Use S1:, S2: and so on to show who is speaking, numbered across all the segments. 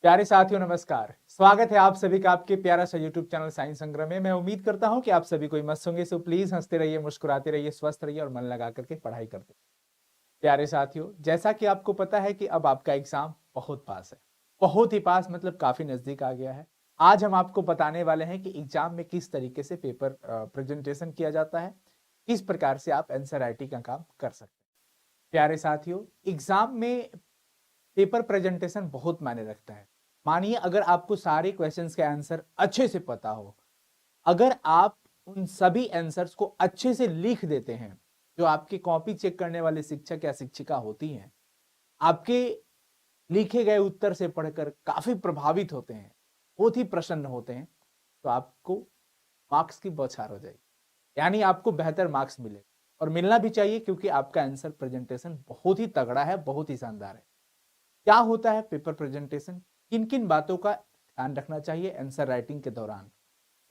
S1: प्यारे साथियों नमस्कार। स्वागत है आप सभी का आपके प्यारा सा यूट्यूब चैनल साइंस संग्रह में। मैं उम्मीद करता हूं कि आप सभी कोई मस्त होंगे। सो प्लीज हंसते रहिए, मुस्कुराते रहिए, स्वस्थ रहिए और मन लगा करके पढ़ाई करते रहिए। प्यारे साथियों, जैसा कि आपको पता है कि अब आपका एग्जाम बहुत पास है। बहुत ही पास मतलब काफी नजदीक आ गया है। आज हम आपको बताने वाले हैं कि एग्जाम में किस तरीके से पेपर प्रेजेंटेशन किया जाता है, किस प्रकार से आप आंसर राइटिंग का काम कर सकते हैं। प्यारे साथियों, एग्जाम में पेपर प्रेजेंटेशन बहुत मायने रखता है। मानिए अगर आपको सारे क्वेश्चंस के आंसर अच्छे से पता हो, अगर आप उन सभी आंसर्स को अच्छे से लिख देते हैं, जो आपकी कॉपी चेक करने वाले शिक्षक या शिक्षिका होती हैं, आपके लिखे गए उत्तर से पढ़कर काफी प्रभावित होते हैं, बहुत ही प्रसन्न होते हैं, तो आपको मार्क्स की बौछार हो जाएगी। यानी आपको बेहतर मार्क्स मिले और मिलना भी चाहिए, क्योंकि आपका आंसर प्रेजेंटेशन बहुत ही तगड़ा है, बहुत ही शानदार है। क्या होता है पेपर प्रेजेंटेशन, किन किन बातों का ध्यान रखना चाहिए आंसर राइटिंग के दौरान,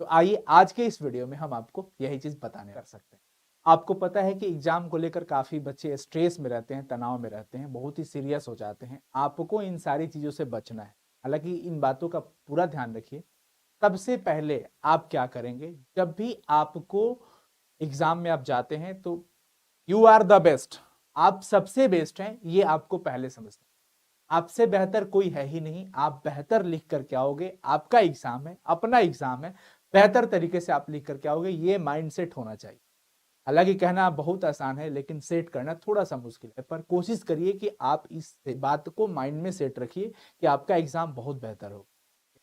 S1: तो आइए आज के इस वीडियो में हम आपको यही चीज बताने कर सकते हैं। आपको पता है कि एग्जाम को लेकर काफी बच्चे स्ट्रेस में रहते हैं, तनाव में रहते हैं, बहुत ही सीरियस हो जाते हैं। आपको इन सारी चीजों से बचना है। हालांकि इन बातों का पूरा ध्यान रखिए। सबसे पहले आप क्या करेंगे, जब भी आपको एग्जाम में आप जाते हैं तो यू आर द बेस्ट, आप सबसे बेस्ट हैं, ये आपको पहले समझना। आपसे बेहतर कोई है ही नहीं। आप बेहतर लिख करके आओगे, आपका एग्जाम है, अपना एग्जाम है, बेहतर तरीके से आप लिख करके आओगे, ये माइंड सेट होना चाहिए। हालांकि कहना बहुत आसान है, लेकिन सेट करना थोड़ा सा मुश्किल है। पर कोशिश करिए कि आप इस बात को माइंड में सेट रखिए कि आपका एग्जाम बहुत बेहतर हो।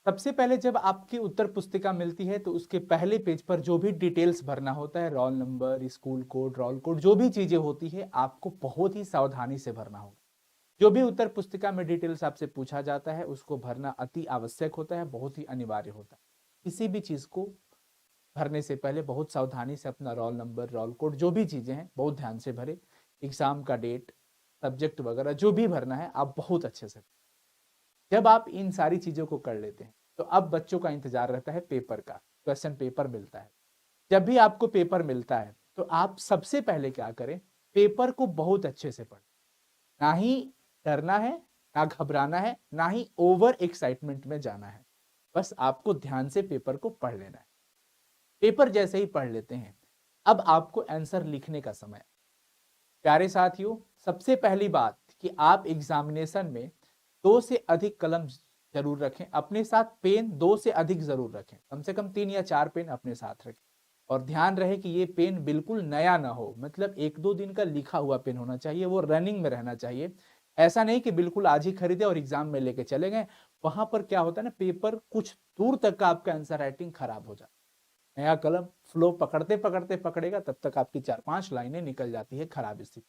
S1: सबसे पहले जब आपकी उत्तर पुस्तिका मिलती है तो उसके पहले पेज पर जो भी डिटेल्स भरना होता है, roll number, school code, roll code, जो भी चीजें होती है, आपको बहुत ही सावधानी से भरना होगा। जो भी उत्तर पुस्तिका में डिटेल्स आपसे पूछा जाता है उसको भरना अति आवश्यक होता है, बहुत ही अनिवार्य होता है। किसी भी चीज को भरने से पहले बहुत सावधानी से अपना रोल नंबर, रोल कोड, जो भी चीजें हैं बहुत ध्यान से भरे। एग्जाम का डेट, सब्जेक्ट वगैरह जो भी भरना है आप बहुत अच्छे से। जब आप इन सारी चीजों को कर लेते हैं तो अब बच्चों का इंतजार रहता है पेपर का। क्वेश्चन पेपर मिलता है। जब भी आपको पेपर मिलता है तो आप सबसे पहले क्या करें, पेपर को बहुत अच्छे से पढ़ें। ना ही डरना है, ना घबराना है, ना ही ओवर एक्साइटमेंट में जाना है। बस आपको ध्यान से पेपर को पढ़ लेना है। पेपर जैसे ही पढ़ लेते हैं, अब आपको आंसर लिखने का समय। प्यारे साथियों, सबसे पहली बात कि आप एग्जामिनेशन में 2 से अधिक कलम जरूर रखें अपने साथ। पेन 2 से अधिक जरूर रखें, कम से कम 3 या 4 पेन अपने साथ रखें। और ध्यान रहे कि ये पेन बिल्कुल नया ना हो, मतलब 1-2 दिन का लिखा हुआ पेन होना चाहिए, वो रनिंग में रहना चाहिए। ऐसा नहीं कि बिल्कुल आज ही खरीदे और एग्जाम में लेके चले गए। वहां पर क्या होता है ना, पेपर कुछ दूर तक का आपका आंसर राइटिंग खराब हो जाता है। नया कलम फ्लो पकड़ते पकड़ते पकड़ेगा, तब तक आपकी 4-5 लाइनें निकल जाती है खराब स्थिति।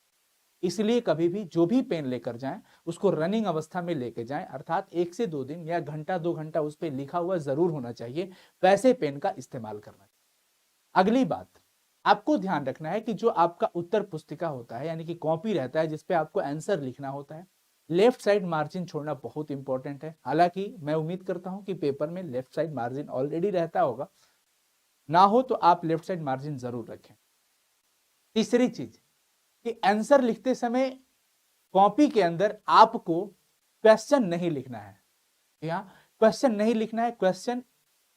S1: इसलिए कभी भी जो भी पेन लेकर जाएं उसको रनिंग अवस्था में लेके जाएं, अर्थात 1 से 2 दिन या घंटा 2 घंटा उस पर लिखा हुआ जरूर होना चाहिए। वैसे पेन का इस्तेमाल करना चाहिए। अगली बात, आपको ध्यान रखना है कि जो आपका उत्तर पुस्तिका होता है, यानी कि कॉपी रहता है जिसपे आपको आंसर लिखना होता है, लेफ्ट साइड मार्जिन छोड़ना बहुत इंपॉर्टेंट है। हालांकि मैं उम्मीद करता हूं कि पेपर में लेफ्ट साइड मार्जिन ऑलरेडी रहता होगा, ना हो तो आप लेफ्ट साइड मार्जिन जरूर रखें। तीसरी चीज कि आंसर लिखते समय कॉपी के अंदर आपको क्वेश्चन नहीं लिखना है। यहाँ क्वेश्चन नहीं लिखना है। क्वेश्चन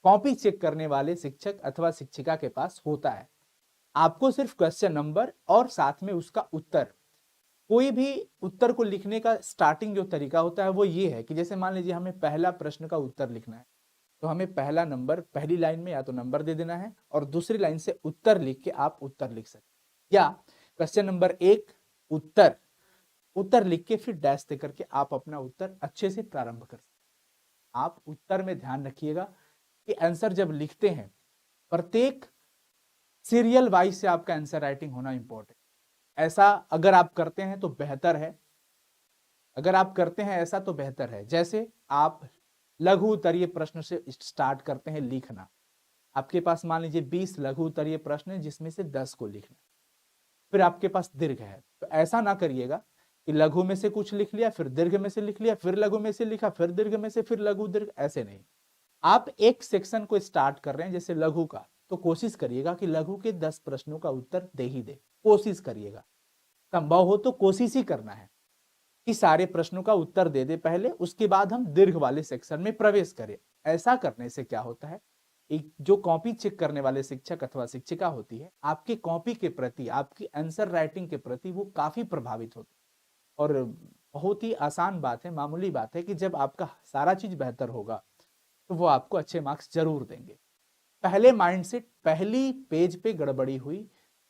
S1: कॉपी चेक करने वाले शिक्षक अथवा शिक्षिका के पास होता है। आपको सिर्फ क्वेश्चन नंबर और साथ में उसका उत्तर। कोई भी उत्तर को लिखने का स्टार्टिंग जो तरीका होता है वो ये है कि जैसे मान लीजिए हमें पहला प्रश्न का उत्तर लिखना है, तो हमें पहला नंबर पहली लाइन में या तो नंबर दे देना है और दूसरी लाइन से उत्तर लिख के आप उत्तर लिख सकते, या क्वेश्चन नंबर 1 उत्तर, उत्तर लिख के फिर डैश दे करके आप अपना उत्तर अच्छे से प्रारंभ कर सकते। आप उत्तर में ध्यान रखिएगा कि आंसर जब लिखते हैं, प्रत्येक सीरियल वाइज से आपका आंसर राइटिंग होना इंपॉर्टेंट। ऐसा अगर आप करते हैं तो बेहतर है। अगर आप करते हैं ऐसा तो बेहतर है। जैसे आप लघु उत्तरीय प्रश्न से स्टार्ट करते हैं लिखना। आपके पास मान लीजिए 20 लघु उत्तरीय प्रश्न है जिसमें से 10 को लिखना, फिर आपके पास दीर्घ है, तो ऐसा ना करिएगा कि लघु में से कुछ लिख लिया, फिर दीर्घ में से लिख लिया, फिर लघु में से लिखा, फिर दीर्घ में से, फिर लघु दीर्घ, ऐसे नहीं। आप एक सेक्शन को स्टार्ट कर रहे हैं जैसे लघु का, तो कोशिश करिएगा कि लघु के 10 प्रश्नों का उत्तर दे ही दे। कोशिश करिएगा, संभव हो तो कोशिश ही करना है। कि सारे प्रश्नों का उत्तर दे दे पहले, उसके बाद हम दीर्घ वाले सेक्शन में प्रवेश करें। ऐसा करने से क्या होता है, एक जो कॉपी चेक करने वाले शिक्षक अथवा शिक्षिका होती है, आपकी कॉपी के प्रति, आपकी आंसर राइटिंग के प्रति वो काफी प्रभावित होती है। और बहुत ही आसान बात है, मामूली बात है कि जब आपका सारा चीज बेहतर होगा तो वो आपको अच्छे मार्क्स जरूर देंगे। पहले माइंडसेट, पहली पेज पे गड़बड़ी हुई,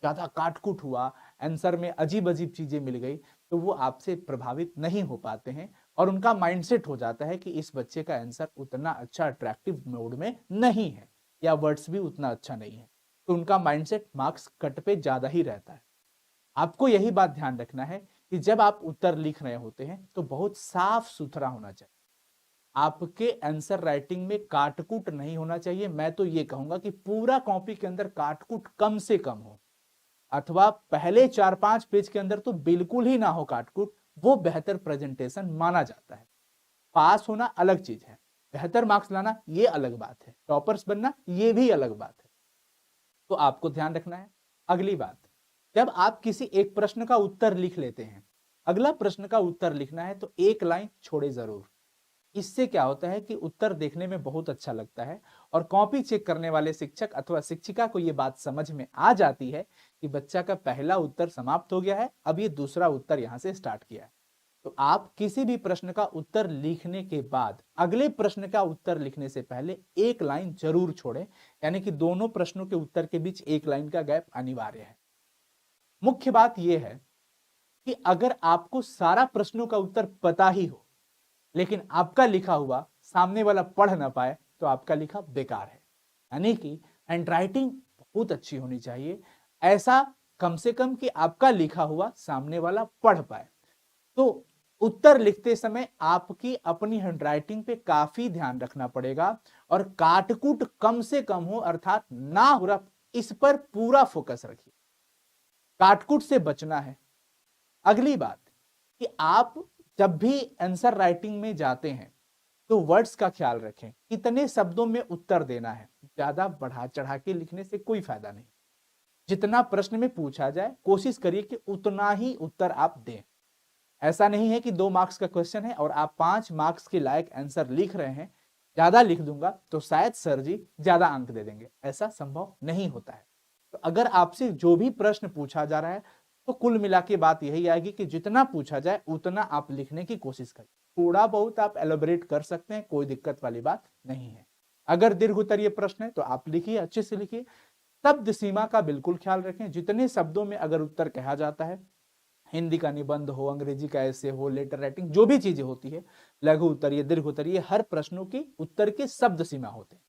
S1: ज्यादा काटकुट हुआ, आंसर में अजीब अजीब चीजें मिल गई, तो वो आपसे प्रभावित नहीं हो पाते हैं और उनका माइंडसेट हो जाता है कि इस बच्चे का आंसर उतना अच्छा अट्रैक्टिव मोड में नहीं है या वर्ड्स भी उतना अच्छा नहीं है, तो उनका माइंडसेट मार्क्स कट पे ज्यादा ही रहता है। आपको यही बात ध्यान रखना है कि जब आप उत्तर लिख रहे होते हैं तो बहुत साफ सुथरा होना चाहिए। आपके आंसर राइटिंग में काटकुट नहीं होना चाहिए। मैं तो ये कहूंगा कि पूरा कॉपी के अंदर काटकुट कम से कम हो, अथवा पहले 4-5 पेज के अंदर तो बिल्कुल ही ना हो काटकुट, वो बेहतर प्रेजेंटेशन माना जाता है। पास होना अलग चीज है, बेहतर मार्क्स लाना ये अलग बात है, टॉपर्स बनना ये भी अलग बात है। तो आपको ध्यान रखना है। अगली बात, जब आप किसी एक प्रश्न का उत्तर लिख लेते हैं, अगला प्रश्न का उत्तर लिखना है तो एक लाइन छोड़े जरूर। इससे क्या होता है कि उत्तर देखने में बहुत अच्छा लगता है और कॉपी चेक करने वाले शिक्षक अथवा शिक्षिका को यह बात समझ में आ जाती है कि बच्चा का पहला उत्तर समाप्त हो गया है, अब ये दूसरा उत्तर यहां से स्टार्ट किया है। तो आप किसी भी प्रश्न का उत्तर लिखने के बाद अगले प्रश्न का उत्तर लिखने से पहले एक लाइन जरूर छोड़ें, यानी कि दोनों प्रश्नों के उत्तर के बीच एक लाइन का गैप अनिवार्य है। मुख्य बात यह है कि अगर आपको सारा प्रश्नों का उत्तर पता ही हो लेकिन आपका लिखा हुआ सामने वाला पढ़ ना पाए तो आपका लिखा बेकार है। यानी कि हैंडराइटिंग बहुत अच्छी होनी चाहिए, ऐसा कम से कम कि आपका लिखा हुआ सामने वाला पढ़ पाए। तो उत्तर लिखते समय आपकी अपनी हैंडराइटिंग पे काफी ध्यान रखना पड़ेगा और काटकुट कम से कम हो, अर्थात ना हो रहा, इस पर पूरा फोकस रखिए। काटकुट से बचना है। अगली बात कि आप जब भी आंसर राइटिंग में जाते हैं तो वर्ड्स का ख्याल रखें, कितने शब्दों में उत्तर देना है। ज्यादा बढ़ा चढ़ा के लिखने से कोई फायदा नहीं। जितना प्रश्न में पूछा जाए कोशिश करिए कि उतना ही उत्तर आप दें। ऐसा नहीं है कि 2 मार्क्स का क्वेश्चन है और आप 5 मार्क्स के लायक आंसर लिख रहे हैं, ज्यादा लिख दूंगा तो शायद सर जी ज्यादा अंक दे देंगे, ऐसा संभव नहीं होता है। तो अगर आपसे जो भी प्रश्न पूछा जा रहा है तो कुल मिला के बात यही आएगी कि जितना पूछा जाए उतना आप लिखने की कोशिश करें। थोड़ा बहुत आप एलोबरेट कर सकते हैं, कोई दिक्कत वाली बात नहीं है। अगर दीर्घ उत्तरीय प्रश्न है तो आप लिखिए, अच्छे से लिखिए। शब्द सीमा का बिल्कुल ख्याल रखें। जितने शब्दों में अगर उत्तर कहा जाता है, हिंदी का निबंध हो, अंग्रेजी का ऐसे हो, लेटर राइटिंग, जो भी चीजें होती है, लघु उत्तरीय, दीर्घ उत्तरीय, हर प्रश्नों के उत्तर के शब्द सीमा होते हैं।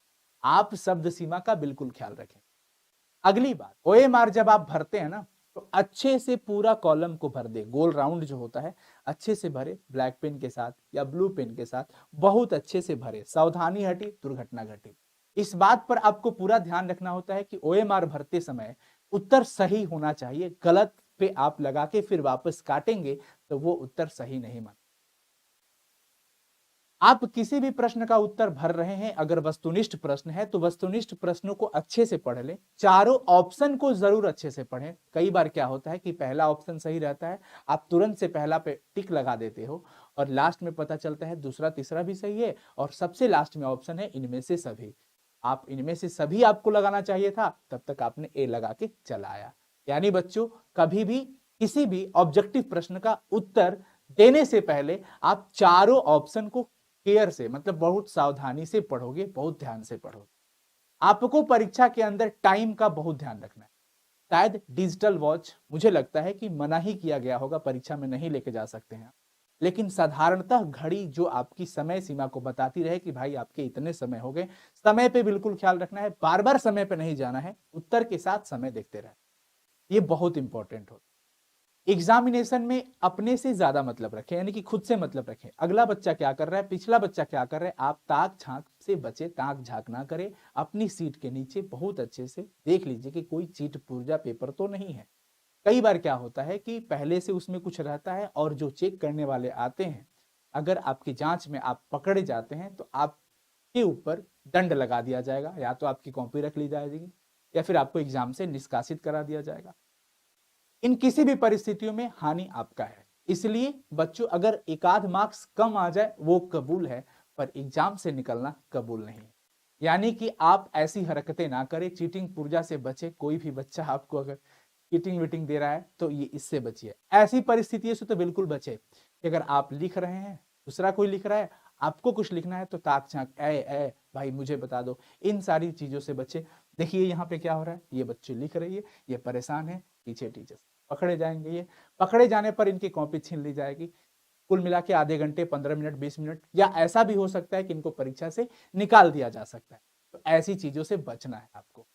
S1: आप शब्द सीमा का बिल्कुल ख्याल रखें। अगली बात, ओएमआर जब आप भरते हैं ना तो अच्छे से पूरा कॉलम को भर दे। गोल राउंड जो होता है अच्छे से भरे, ब्लैक पेन के साथ या ब्लू पेन के साथ बहुत अच्छे से भरे। सावधानी हटी दुर्घटना घटी। इस बात पर आपको पूरा ध्यान रखना होता है कि ओएमआर भरते समय उत्तर सही होना चाहिए। गलत पे आप लगा के फिर वापस काटेंगे तो वो उत्तर सही नहीं माना। आप किसी भी प्रश्न का उत्तर भर रहे हैं, अगर वस्तुनिष्ठ प्रश्न है तो वस्तुनिष्ठ प्रश्नों को अच्छे से पढ़ लें। चारों ऑप्शन को जरूर अच्छे से पढ़ें। कई बार क्या होता है कि पहला ऑप्शन सही रहता है, आप तुरंत से पहला पे टिक लगा देते हो और लास्ट में पता चलता है दूसरा तीसरा भी सही है और सबसे लास्ट में ऑप्शन है इनमें से सभी। आप इनमें से सभी आपको लगाना चाहिए था, तब तक आपने ए लगा के चलाया। यानी बच्चों, कभी भी किसी भी ऑब्जेक्टिव प्रश्न का उत्तर देने से पहले आप चारों ऑप्शन को केयर से, मतलब बहुत सावधानी से पढ़ोगे, बहुत ध्यान से पढ़ोगे। आपको परीक्षा के अंदर टाइम का बहुत ध्यान रखना है। शायद डिजिटल वॉच मुझे लगता है कि मना ही किया गया होगा, परीक्षा में नहीं लेके जा सकते हैं, लेकिन साधारणतः घड़ी जो आपकी समय सीमा को बताती रहे कि भाई आपके इतने समय हो गए। समय पे बिल्कुल ख्याल रखना है, बार बार समय पे नहीं जाना है, उत्तर के साथ समय देखते रहे, ये बहुत इंपॉर्टेंट होता है। एग्जामिनेशन में अपने से ज्यादा मतलब रखें, यानी कि खुद से मतलब रखें। अगला बच्चा क्या कर रहा है, पिछला बच्चा क्या कर रहा है, आप ताक झांक से बचे, ताक झांक ना करें। अपनी सीट के नीचे बहुत अच्छे से देख लीजिए कि कोई चीट पुर्जा पेपर तो नहीं है। कई बार क्या होता है कि पहले से उसमें कुछ रहता है और जो चेक करने वाले आते हैं, अगर आपकी जांच में आप पकड़े जाते हैं तो आपके ऊपर दंड लगा दिया जाएगा, या तो आपकी कॉपी रख ली जाएगी या फिर आपको एग्जाम से निष्कासित करा दिया जाएगा। इन किसी भी परिस्थितियों में हानि आपका है। इसलिए बच्चों अगर एक आध मार्क्स कम आ जाए वो कबूल है, पर एग्जाम से निकलना कबूल नहीं है। यानी कि आप ऐसी हरकतें ना करें, चीटिंग पुर्जा से बचे। कोई भी बच्चा आपको अगर चीटिंग वीटिंग दे रहा है तो ये इससे बचिए। ऐसी परिस्थितियों से तो बिल्कुल बचे कि अगर आप लिख रहे हैं, दूसरा कोई लिख रहा है, आपको कुछ लिखना है तो ताक झांक ए भाई मुझे बता दो, इन सारी चीजों से बचे। देखिए यहाँ पे क्या हो रहा है, ये बच्चे लिख रही है, ये परेशान है, पीछे टीचर पकड़े जाएंगे। ये पकड़े जाने पर इनकी कॉपी छीन ली जाएगी। कुल मिला के आधे घंटे, 15 मिनट, 20 मिनट, या ऐसा भी हो सकता है कि इनको परीक्षा से निकाल दिया जा सकता है। तो ऐसी चीजों से बचना है आपको।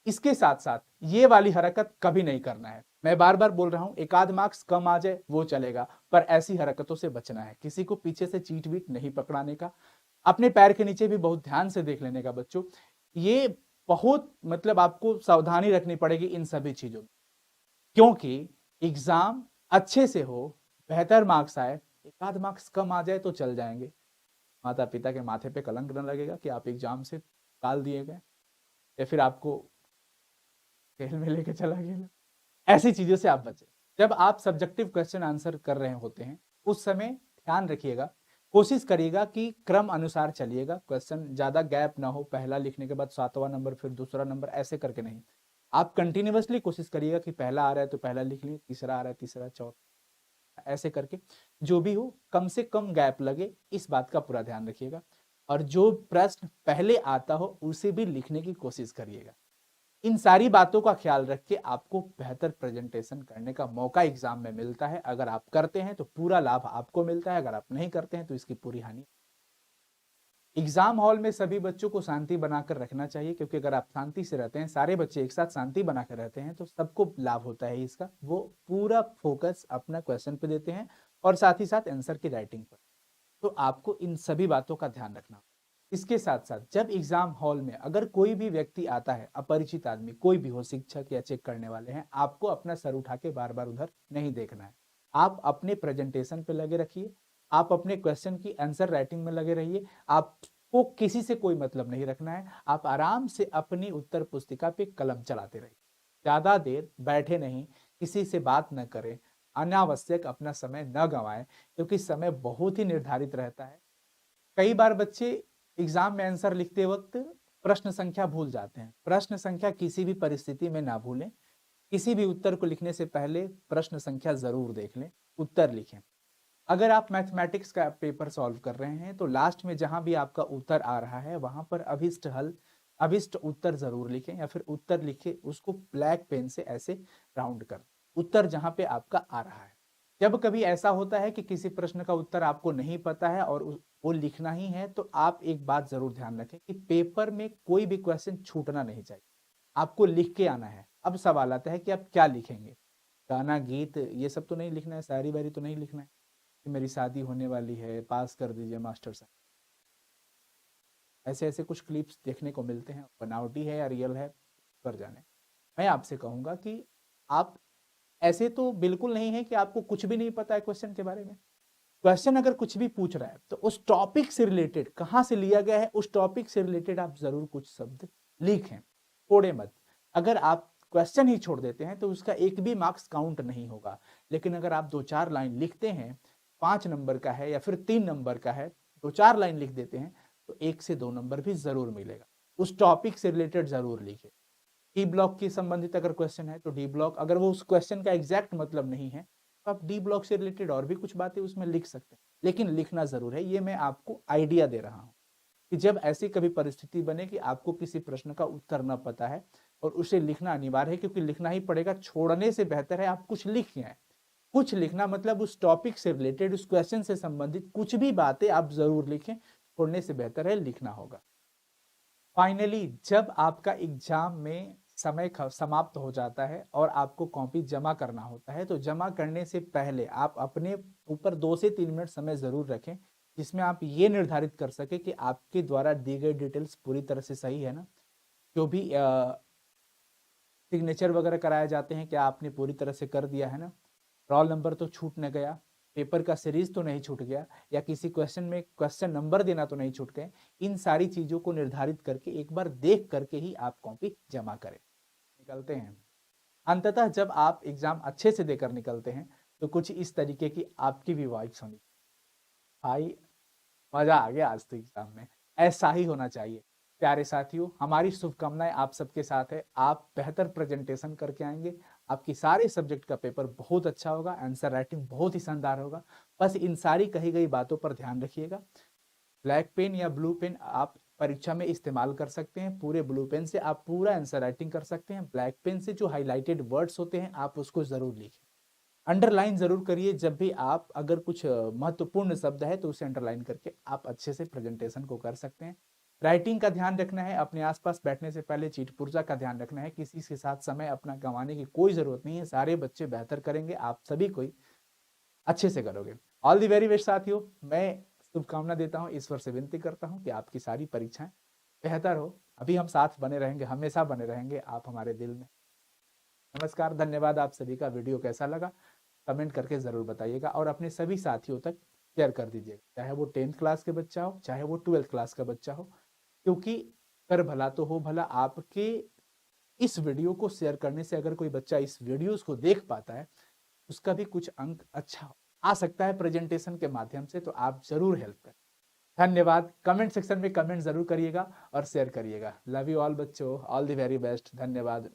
S1: इसके साथ साथ ये वाली हरकत कभी नहीं करना है। मैं बार बार बोल रहा हूं, एक आध मार्क्स कम आ जाए वो चलेगा, पर ऐसी हरकतों से बचना है। किसी को पीछे से चीट वीट नहीं पकड़ाने का, अपने पैर के नीचे भी बहुत ध्यान से देख लेने का बच्चों। ये बहुत मतलब आपको सावधानी रखनी पड़ेगी इन सभी चीजों में, क्योंकि एग्जाम अच्छे से हो, बेहतर मार्क्स आए, एक आध मार्क्स कम आ जाए तो चल जाएंगे। माता पिता के माथे पे कलंक न लगेगा कि आप एग्जाम से टाल दिए गए या फिर आपको जेल में लेके चला गया। ऐसी चीजों से आप बचें। जब आप सब्जेक्टिव क्वेश्चन आंसर कर रहे होते हैं उस समय ध्यान रखिएगा, कोशिश करिएगा कि क्रम अनुसार चलिएगा। क्वेश्चन ज्यादा गैप ना हो, पहला लिखने के बाद 7वां नंबर फिर दूसरा नंबर, ऐसे करके नहीं। आप कंटिन्यूअसली कोशिश करिएगा कि पहला आ रहा है तो पहला लिख लिए, तीसरा आ रहा है तीसरा, चौथा, ऐसे करके जो भी हो कम से कम गैप लगे, इस बात का पूरा ध्यान रखिएगा। और जो प्रश्न पहले आता हो उसे भी लिखने की कोशिश करिएगा। इन सारी बातों का ख्याल रख के आपको बेहतर प्रेजेंटेशन करने का मौका एग्जाम में मिलता है। अगर आप करते हैं तो पूरा लाभ आपको मिलता है, अगर आप नहीं करते हैं तो इसकी पूरी हानि। एग्जाम हॉल में सभी बच्चों को शांति बनाकर रखना चाहिए, क्योंकि अगर आप शांति से रहते हैं, सारे बच्चे एक साथ शांति बनाकर रहते हैं, तो सबको लाभ होता है इसका। वो पूरा फोकस अपना क्वेश्चन पे देते हैं और साथ ही साथ आंसर की राइटिंग पर। तो आपको इन सभी बातों का ध्यान रखना। इसके साथ साथ जब एग्जाम हॉल में अगर कोई भी व्यक्ति आता है, अपरिचित आदमी कोई भी हो, शिक्षक या चेक करने वाले हैं, आपको अपना सर उठा के बार बार उधर नहीं देखना है। आप अपने प्रेजेंटेशन पे लगे रखिए, आप अपने क्वेश्चन की आंसर राइटिंग में लगे रहिए। आपको किसी से कोई मतलब नहीं रखना है। आप आराम से अपनी उत्तर पुस्तिका पे कलम चलाते रहिए, ज्यादा देर बैठे नहीं, किसी से बात न करें, अनावश्यक अपना समय न गंवाएं, क्योंकि समय बहुत ही निर्धारित रहता है। कई बार बच्चे एग्जाम में आंसर लिखते वक्त प्रश्न संख्या भूल जाते हैं। प्रश्न संख्या किसी भी परिस्थिति में ना भूलें। किसी भी उत्तर को लिखने से पहले प्रश्न संख्या जरूर देख लें, उत्तर लिखें। अगर आप मैथमेटिक्स का पेपर सॉल्व कर रहे हैं तो लास्ट में जहां भी आपका उत्तर आ रहा है वहां पर अभिष्ट उत्तर जरूर लिखें, या फिर उत्तर लिखे उसको ब्लैक पेन से ऐसे राउंड कर, उत्तर जहां पे आपका आ रहा है। जब कभी ऐसा होता है कि किसी प्रश्न का उत्तर आपको नहीं पता है और वो लिखना ही है, तो आप एक बात जरूर ध्यान रखें कि पेपर में कोई भी क्वेश्चन छूटना नहीं चाहिए, आपको लिख के आना है। अब सवाल आता है कि आप क्या लिखेंगे, गाना गीत ये सब तो नहीं लिखना है, शायरी वायरी तो नहीं लिखना है कि मेरी शादी होने वाली है, पास कर दीजिए मास्टर साहब। ऐसे ऐसे कुछ क्लिप्स देखने को मिलते हैं, बनावटी है या रियल है पर जाने। मैं आपसे कहूंगा कि आप ऐसे तो बिल्कुल नहीं है कि आपको कुछ भी नहीं पता है क्वेश्चन के बारे में। क्वेश्चन अगर कुछ भी पूछ रहा है तो उस टॉपिक से रिलेटेड, कहां से लिया गया है उस टॉपिक से रिलेटेड आप जरूर कुछ शब्द लिखें, छोड़े मत। अगर आप क्वेश्चन ही छोड़ देते हैं तो उसका एक भी मार्क्स काउंट नहीं होगा। लेकिन अगर आप 2-4 लाइन लिखते हैं, 5 नंबर का है या फिर 3 नंबर का है, 2-4 लाइन लिख देते हैं तो 1 से 2 नंबर भी जरूर मिलेगा। उस टॉपिक से रिलेटेड जरूर लिखे। डी ब्लॉक की संबंधित अगर क्वेश्चन है तो डी ब्लॉक, अगर वो उस क्वेश्चन का एग्जैक्ट मतलब नहीं है तो आप डी ब्लॉक से रिलेटेड और भी कुछ बातें उसमें लिख सकते हैं, लेकिन लिखना जरूर है। ये मैं आपको आइडिया दे रहा हूं कि जब ऐसी कभी परिस्थिति बने कि आपको किसी प्रश्न का उत्तर न पता है और उसे लिखना अनिवार्य है, क्योंकि लिखना ही पड़ेगा, छोड़ने से बेहतर है आप कुछ लिख आए। कुछ लिखना मतलब उस टॉपिक से रिलेटेड, उस क्वेश्चन से संबंधित कुछ भी बातें आप जरूर लिखें, छोड़ने से बेहतर है लिखना होगा। फाइनली जब आपका एग्जाम में समय समाप्त हो जाता है और आपको कॉपी जमा करना होता है, तो जमा करने से पहले आप अपने ऊपर 2 से 3 मिनट समय जरूर रखें, जिसमें आप ये निर्धारित कर सके कि आपके द्वारा दी गई डिटेल्स पूरी तरह से सही है ना। जो भी सिग्नेचर वगैरह कराए जाते हैं, क्या आपने पूरी तरह से कर दिया है ना, रोल नंबर तो छूट न गया, पेपर का सीरीज तो नहीं छूट गया, या किसी क्वेश्चन में क्वेश्चन नंबर देना तो नहीं छूट गए। इन सारी चीजों को निर्धारित करके एक बार देख करके ही आप कॉपी जमा करें, निकलते हैं। अंततः जब आप एग्जाम अच्छे से देकर निकलते हैं तो कुछ इस तरीके की आपकी भी वॉइस होनी। भाई मजा आ गया आज तो एग्जाम में, ऐसा ही होना चाहिए। प्यारे साथियों, हमारी शुभकामनाएं आप सबके साथ है। आप बेहतर प्रेजेंटेशन करके आएंगे, आपकी सारे सब्जेक्ट का पेपर बहुत अच्छा होगा, आंसर राइटिंग बहुत ही शानदार होगा। बस इन सारी कही गई बातों पर ध्यान रखिएगा। ब्लैक पेन या ब्लू पेन आप परीक्षा में इस्तेमाल कर सकते हैं। पूरे ब्लू पेन से आप पूरा आंसर राइटिंग कर सकते हैं। ब्लैक पेन से जो हाईलाइटेड वर्ड्स होते हैं आप उसको जरूर लिखें। अंडरलाइन जरूर करिए जब भी आप, अगर कुछ महत्वपूर्ण शब्द है तो उसे अंडरलाइन करके आप अच्छे से प्रेजेंटेशन को कर सकते हैं। राइटिंग का ध्यान रखना है, अपने आसपास बैठने से पहले चीट पुर्जा का ध्यान रखना है। किसी के साथ समय अपना गंवाने की कोई जरूरत नहीं है, सारे बच्चे बेहतर करेंगे, आप सभी कोई अच्छे से करोगे। ऑल दी वेरी बेस्ट साथियों, मैं शुभकामना देता हूँ, ईश्वर से विनती करता हूँ कि आपकी सारी परीक्षाएं बेहतर हो। अभी हम साथ बने रहेंगे, हमेशा बने रहेंगे, आप हमारे दिल में। नमस्कार, धन्यवाद आप सभी का। वीडियो कैसा लगा कमेंट करके जरूर बताइएगा और अपने सभी साथियों तक शेयर कर दीजिएगा, चाहे वो 10th क्लास के बच्चा हो, चाहे वो 12th क्लास का बच्चा हो, क्योंकि कर भला तो हो भला। आपके इस वीडियो को शेयर करने से अगर कोई बच्चा इस वीडियोस को देख पाता है, उसका भी कुछ अंक अच्छा आ सकता है प्रेजेंटेशन के माध्यम से, तो आप जरूर हेल्प करें। धन्यवाद। कमेंट सेक्शन में कमेंट जरूर करिएगा और शेयर करिएगा। लव यू ऑल बच्चों, ऑल द वेरी बेस्ट, धन्यवाद।